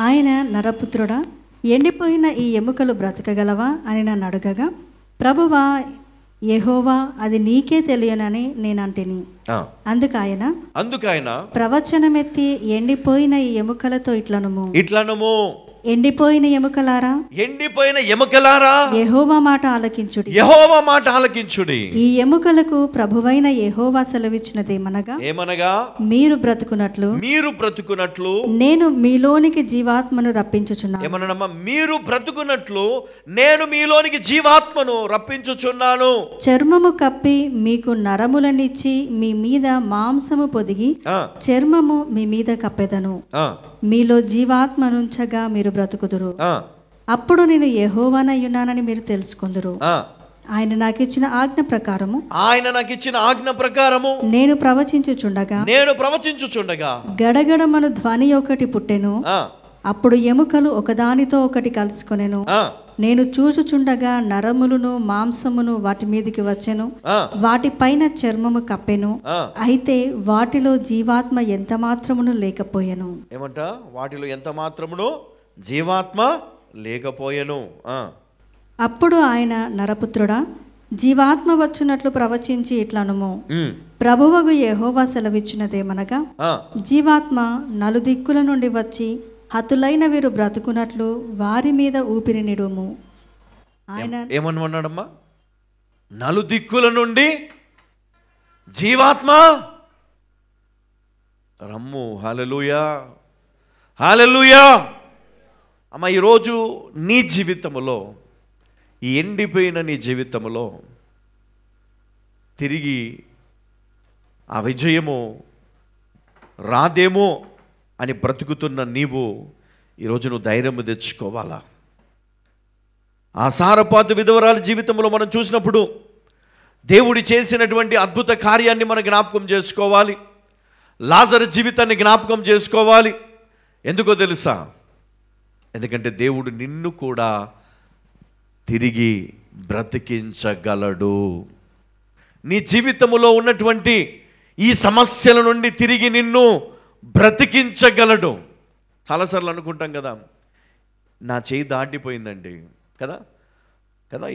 ఆయన నరపుత్రుడా, ఎండిపోయిన ఈ ఎముకలు బ్రతకగలవా అని నన్ను అడగగా, ప్రభువా యెహోవా అది నీకే తెలియనని నేనంటిని. అందుకు ఆయన ప్రవచనమెత్తి ఎండిపోయిన ఈ ఎముకలతో ఇట్లనుము, ఎండిపోయిన ఎముకలారా యెహోవా మాట ఆలకించుడి. ఈ ఎముకలకు ప్రభువైన యెహోవా సెలవిచ్చినదేమనగా, మీరు బ్రతుకున్నట్లు నేను మీలోనికి జీవాత్మను రప్పించుచున్నాను. ఏమనమ్మా? మీరు బ్రతుకున్నట్లు నేను మీలోనికి జీవాత్మను రప్పించుచున్నాను. చర్మము కప్పి మీకు నరములనిచ్చి మీ మీద మాంసము పొదిగి చర్మము మీ మీద కప్పెదను. మీలో జీవాత్మనుంచగా మీరు బ్రతుకుదురు. అప్పుడు నేను యెహోవానయ్యున్నానని మీరు తెలుసుకుందురు. ఆయన నాకు ఇచ్చిన ఆజ్ఞ ప్రకారము నేను ప్రవచించుచుండగా గడగడమను ధ్వని ఒకటి పుట్టెను. అప్పుడు ఎముకలు ఒకదానితో ఒకటి కలుసుకొనెను. నేను చూచుచుండగా నరములను మాంసమును వాటి మీదికి వచ్చెను. వాటి పైన చర్మము కప్పెను. అయితే వాటిలో జీవాత్మ ఎంత మాత్రమును లేకపోయెను. ఏమంట? వాటిలో ఎంత మాత్రమును జీవాత్మ లేకపోయెను. అప్పుడు ఆయన, నరపుత్రుడా, జీవాత్మ వచ్చునట్లు ప్రవచించి ఇట్లనుము, ప్రభువగు యెహోవా సెలవిచ్చినదేమనగా, జీవాత్మ నలుదిక్కుల నుండి వచ్చి హతులైన వీరు బ్రతుకున్నట్లు వారి మీద ఊపిరి నిడుము. ఆయన ఏమన్నాడమ్మా? నలుదిక్కుల నుండి జీవాత్మ రమ్ము. హల్లెలూయా, హల్లెలూయా. అమ్మ, ఈరోజు నీ జీవితంలో, ఈ ఎండిపోయిన నీ జీవితంలో తిరిగి ఆ విజయము రాదేమో అని బ్రతుకుతున్న నీవు ఈరోజు నువ్వు ధైర్యం తెచ్చుకోవాలా? ఆ సారపాతు విధవరాల జీవితంలో మనం చూసినప్పుడు దేవుడి చేసినటువంటి అద్భుత కార్యాన్ని మనం జ్ఞాపకం చేసుకోవాలి. లాజరు జీవితాన్ని జ్ఞాపకం చేసుకోవాలి. ఎందుకో తెలుసా? ఎందుకంటే దేవుడు నిన్ను కూడా తిరిగి బ్రతికించగలడు. నీ జీవితంలో ఉన్నటువంటి ఈ సమస్యల నుండి తిరిగి నిన్ను బ్రతికించగలడు. చాలాసార్లు అనుకుంటాం కదా, నా చేయి దాటిపోయిందండి కదా కదా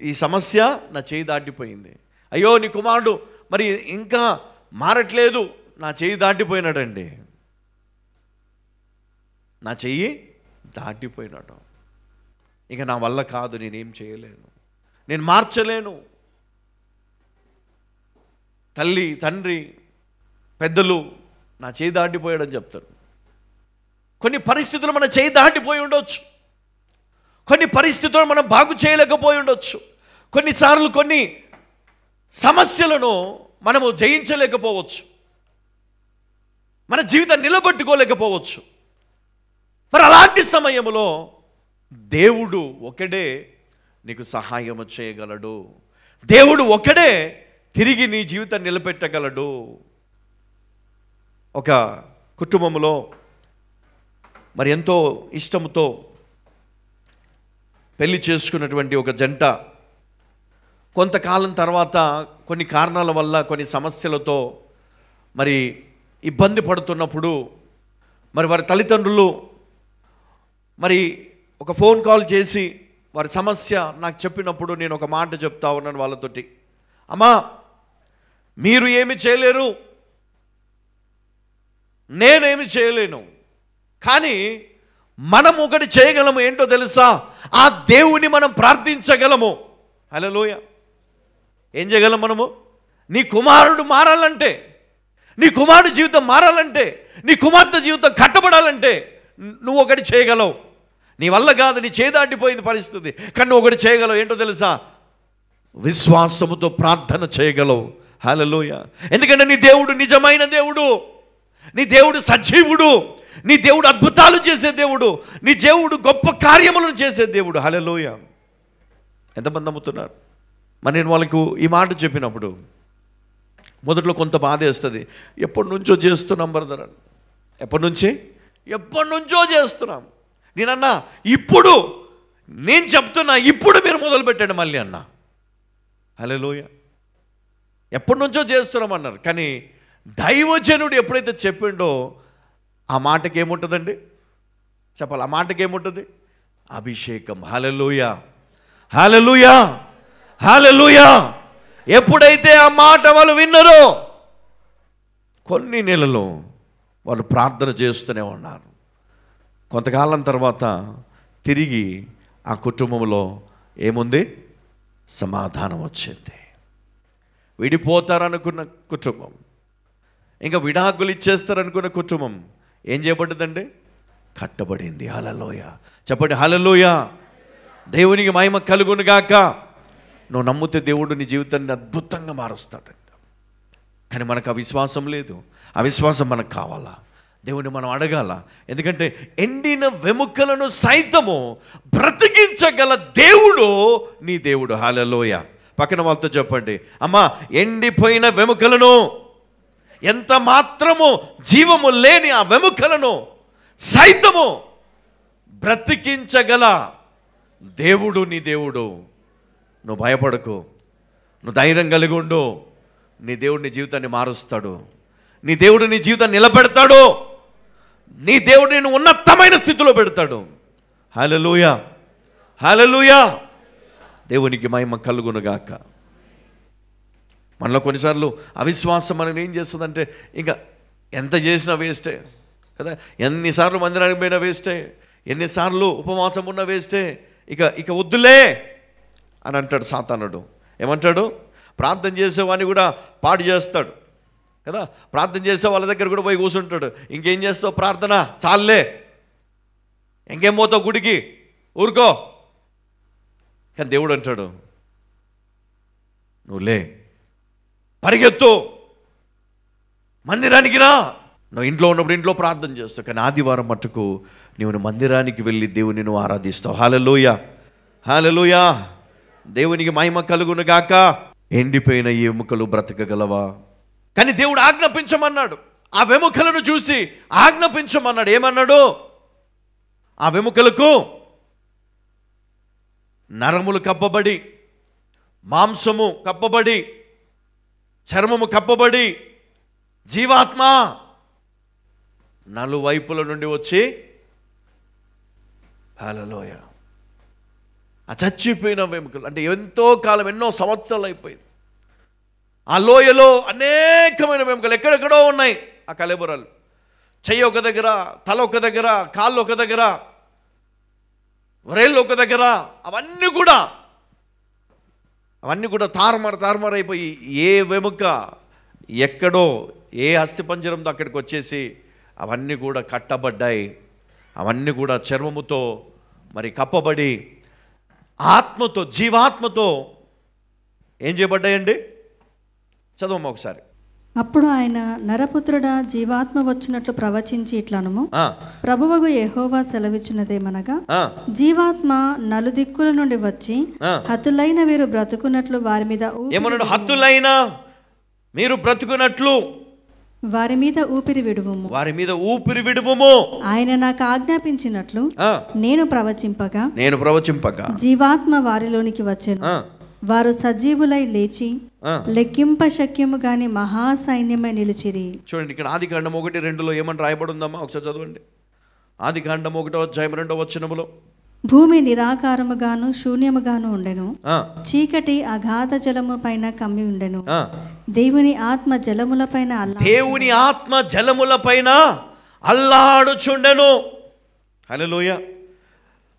ఈ సమస్య నా చేయి దాటిపోయింది. అయ్యో, నీ కుమారుడు మరి ఇంకా మారట్లేదు, నా చేయి దాటిపోయినాడండి. నా చెయ్యి దాటిపోయినాడు, ఇక నా వల్ల కాదు, నేనేం చేయలేను, నేను మార్చలేను. తల్లి, తండ్రి, పెద్దలు నా చేయి దాటిపోయాడని చెప్తారు. కొన్ని పరిస్థితులు మన చేయి దాటిపోయి ఉండొచ్చు. కొన్ని పరిస్థితులు మనం బాగు చేయలేకపోయి ఉండొచ్చు. కొన్నిసార్లు కొన్ని సమస్యలను మనము జయించలేకపోవచ్చు. మన జీవితాన్ని నిలబెట్టుకోలేకపోవచ్చు. మరి అలాంటి సమయంలో దేవుడు ఒకడే నీకు సహాయం చేయగలడు. దేవుడు ఒకడే తిరిగి నీ జీవితాన్ని నిలబెట్టగలడు. ఒక కుటుంబంలో మరి ఎంతో ఇష్టంతో పెళ్లి చేసుకున్నటువంటి ఒక జంట కొంతకాలం తర్వాత కొన్ని కారణాల వల్ల, కొన్ని సమస్యలతో మరి ఇబ్బంది పడుతున్నప్పుడు మరి వారి తల్లిదండ్రులు మరి ఒక ఫోన్ కాల్ చేసి వారి సమస్య నాకు చెప్పినప్పుడు నేను ఒక మాట చెప్తా ఉన్నాను వాళ్ళతోటి. అమ్మా, మీరు ఏమి చేయలేరు, నేనేమి చేయలేను, కానీ మనం ఒకటి చేయగలము. ఏంటో తెలుసా? ఆ దేవుని మనం ప్రార్థించగలము. హల్లెలూయా. ఏం చేయగలం మనము? నీ కుమారుడు మారాలంటే, నీ కుమారుడు జీవితం మారాలంటే, నీ కుమార్తె జీవితం కట్టబడాలంటే నువ్వు ఒకటి చేయగలవు. నీ వల్ల కాదు, నీ చేదాటిపోయింది పరిస్థితి, కానీ నువ్వు ఒకటి చేయగలవు. ఏంటో తెలుసా? విశ్వాసముతో ప్రార్థన చేయగలవు. హల్లెలూయా. ఎందుకంటే నీ దేవుడు నిజమైన దేవుడు, నీ దేవుడు సజీవుడు, నీ దేవుడు అద్భుతాలు చేసే దేవుడు, నీ దేవుడు గొప్ప కార్యములను చేసే దేవుడు. హల్లెలూయా. ఎంతమంది నమ్ముతున్నారు? మరి నేను వాళ్ళకు ఈ మాట చెప్పినప్పుడు మొదట్లో కొంత బాధ వేస్తుంది. ఎప్పటి నుంచో చేస్తున్నాం బ్రదర్, ఎప్పటి నుంచో చేస్తున్నాం. నేనన్నా, ఇప్పుడు నేను చెప్తున్నా, ఇప్పుడు మీరు మొదలు పెట్టండి మళ్ళీ అన్నా. హల్లెలూయా. ఎప్పటి నుంచో చేస్తున్నాం అన్నారు, కానీ దైవజనుడు ఎప్పుడైతే చెప్పిండో ఆ మాటకి ఏముంటుందండి? చెప్పాలి. ఆ మాటకి ఏముంటుంది? అభిషేకం. హల్లెలూయా, హల్లెలూయా, హల్లెలూయా. ఎప్పుడైతే ఆ మాట వాళ్ళు విన్నారో కొన్ని నెలలు వాళ్ళు ప్రార్థన చేస్తూనే ఉన్నారు. కొంతకాలం తర్వాత తిరిగి ఆ కుటుంబంలో ఏముంది? సమాధానం వచ్చింది. విడిపోతారనుకున్న కుటుంబం, ఇంకా విడాకులు ఇచ్చేస్తారనుకున్న కుటుంబం ఏం చేయబడ్డదండి? కట్టబడింది. హల్లెలూయా, చెప్పండి హల్లెలూయా. దేవునికి మహిమ కలుగును గాక. నువ్వు నమ్మితే దేవుడు నీ జీవితాన్ని అద్భుతంగా మారుస్తాడంట. కానీ మనకు ఆ విశ్వాసం లేదు. ఆ విశ్వాసం మనకు కావాలా? దేవుని మనం అడగాల. ఎందుకంటే ఎండిన వెముకలను సైతము బ్రతికించగల దేవుడు నీ దేవుడు. హల్లెలూయా. పక్కన వాళ్ళతో చెప్పండి, అమ్మా ఎండిపోయిన వెముకలను, ఎంత మాత్రము జీవము లేని ఆ వెముకలను సైతము బ్రతికించగల దేవుడు నీ దేవుడు. నువ్వు భయపడకు, నువ్వు ధైర్యం కలిగి ఉండు. నీ దేవుడు నీ జీవితాన్ని మారుస్తాడు. నీ దేవుడు నీ జీవితాన్ని నిలబెడతాడు. నీ దేవుడు నేను ఉన్నతమైన స్థితిలో పెడతాడు. హల్లెలూయా, హల్లెలూయా. దేవునికి మహిమ కలుగునుగాక. మనలో కొన్నిసార్లు అవిశ్వాసం మనం ఏం చేస్తుందంటే, ఇంకా ఎంత చేసినా వేస్టే కదా. ఎన్నిసార్లు మందిరానికి పోయినా వేస్టే, ఎన్నిసార్లు ఉపవాసం ఉన్నా వేస్టే. ఇక వద్దులే అని అంటాడు సాతానుడు. ఏమంటాడు? ప్రార్థన చేసేవాడిని కూడా పాడు చేస్తాడు కదా. ప్రార్థన చేసే వాళ్ళ దగ్గర కూడా పోయి కూర్చుంటాడు. ఇంకేం చేస్తావు? ప్రార్థన చాలే, ఇంకేం పోతావు గుడికి, ఊరుకో. కానీ దేవుడు అంటాడు, నువ్వు లే, పరిగెత్తు, మందిరానికి రా. నువ్వు ఇంట్లో ఉన్నప్పుడు ఇంట్లో ప్రార్థన చేస్తావు, కానీ ఆదివారం మట్టుకు నువ్వు మందిరానికి వెళ్ళి దేవుని నువ్వు ఆరాధిస్తావు. హల్లెలూయా, హల్లెలూయా. దేవునికి మహిమ కలుగును గాక. ఎండిపోయిన ఈ ఎముకలు బ్రతకగలవా? కానీ దేవుడు ఆజ్ఞాపించమన్నాడు. ఆ వెముకలను చూసి ఆజ్ఞాపించమన్నాడు. ఏమన్నాడు? ఆ వెముకలకు నరములు కప్పబడి, మాంసము కప్పబడి, చర్మము కప్పబడి, జీవాత్మ నలువైపుల నుండి వచ్చి, హల్లెలూయా, ఆ చచ్చిపోయిన వెముకలు అంటే ఎంతో కాలం, ఎన్నో సంవత్సరాలు అయిపోయింది. ఆ లోయలో అనేకమైన వెముకలు ఎక్కడెక్కడో ఉన్నాయి. ఆ కళేబరాలు, చెయ్యి ఒక దగ్గర, తల ఒక దగ్గర, కాళ్ళు ఒక దగ్గర, వ్రేళ్ళు ఒక దగ్గర, అవన్నీ కూడా తారుమారు అయిపోయి, ఏ వెముక ఎక్కడో ఏ అస్థిపంజరంతో అక్కడికి వచ్చేసి అవన్నీ కూడా కట్టబడ్డాయి. అవన్నీ కూడా చర్మముతో మరి కప్పబడి, ఆత్మతో, జీవాత్మతో ఏం చేయబడ్డాయండి? చదవమ్మా ఒకసారి. అప్పుడు ఆయన, నరపుత్రుడా, జీవాత్మ వచ్చినట్లు ప్రవచించి ఇట్లనుము, ప్రభువగు యెహోవా సెలవిచ్చినదేమనగా, జీవాత్మ నలుదిక్కుల నుండి వచ్చి హతులైన వీరు బ్రతుకున్నట్లు వారి మీద ఏమన్నాడు? హతులైన మీరు బ్రతుకున్నట్లు వారి మీద ఊపిరి విడువుము, వారి మీద ఊపిరి విడువుము. ఆయన నాకు ఆజ్ఞాపించినట్లు నేను ప్రవచింపగా జీవాత్మ వారిలోనికి వచ్చెను. వారు సజీవులై లేచి లెక్కింప శక్యము గాని మహాసైన్యమై నిలిచిరి. చూడండి, ఇక్కడ ఆదికాండం 1:2 ఏమని రాయబడి ఉందమ్మా? ఒకసారి చదవండి. ఆదికాండం 1:2 భూమి నిరాకారముగాను శూన్యముగాను ఉండెను, చీకటి అగాధ జలము పైన కమ్మి ఉండెను. దేవుని ఆత్మ జలముల పైన అల్లాడుచుండెను. హల్లెలూయా.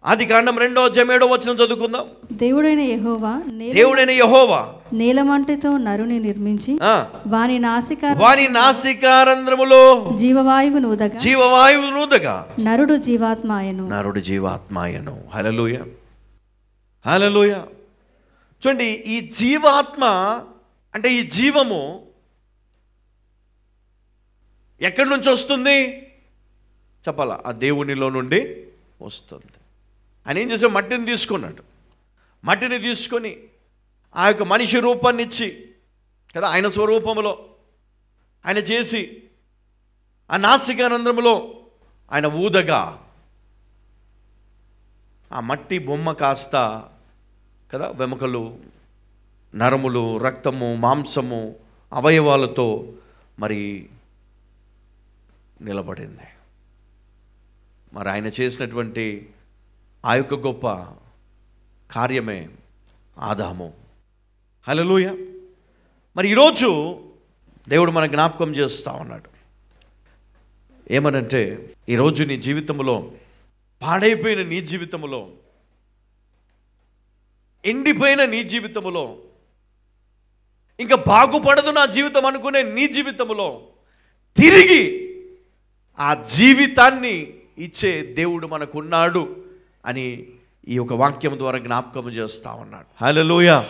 ఆదికాండం 2:7 చదువుకుందాం. దేవుడైన యెహోవా నీలమంటితో నరుని నిర్మించి వాని నాసికారంధ్రములో జీవవాయువు నూదగా నరుడు జీవాత్మాయను. హల్లెలూయా, హల్లెలూయా. చూడండి, ఈ జీవాత్మ అంటే ఈ జీవము ఎక్కడి నుంచి వస్తుంది చెప్పాలా? ఆ దేవునిలో నుండి వస్తుంది. ఆయన ఏం చేశాడు? మట్టిని తీసుకున్నాడు. మట్టిని తీసుకొని ఆ యొక్క మనిషి రూపాన్ని ఇచ్చి కదా, ఆయన స్వరూపంలో ఆయన చేసి ఆ నాసికానందములో ఆయన ఊదగా ఆ మట్టి బొమ్మ కాస్త కదా వెముకలు, నరములు, రక్తము, మాంసము, అవయవాలతో మరి నిలబడింది. మరి ఆయన చేసినటువంటి ఆ యొక్క గొప్ప కార్యమే ఆదాము. హల్లెలూయా. మరి ఈరోజు దేవుడు మన జ్ఞాపకం చేస్తూ ఉన్నాడు. ఏమనంటే, ఈరోజు నీ జీవితంలో, పాడైపోయిన నీ జీవితంలో, ఎండిపోయిన నీ జీవితంలో, ఇంకా బాగుపడదు నా జీవితం అనుకునే నీ జీవితంలో తిరిగి ఆ జీవితాన్ని ఇచ్చే దేవుడు మనకున్నాడు అని ఈ యొక్క వాక్యం ద్వారా జ్ఞాపకం చేస్తా ఉన్నాడు. హల్లెలూయా.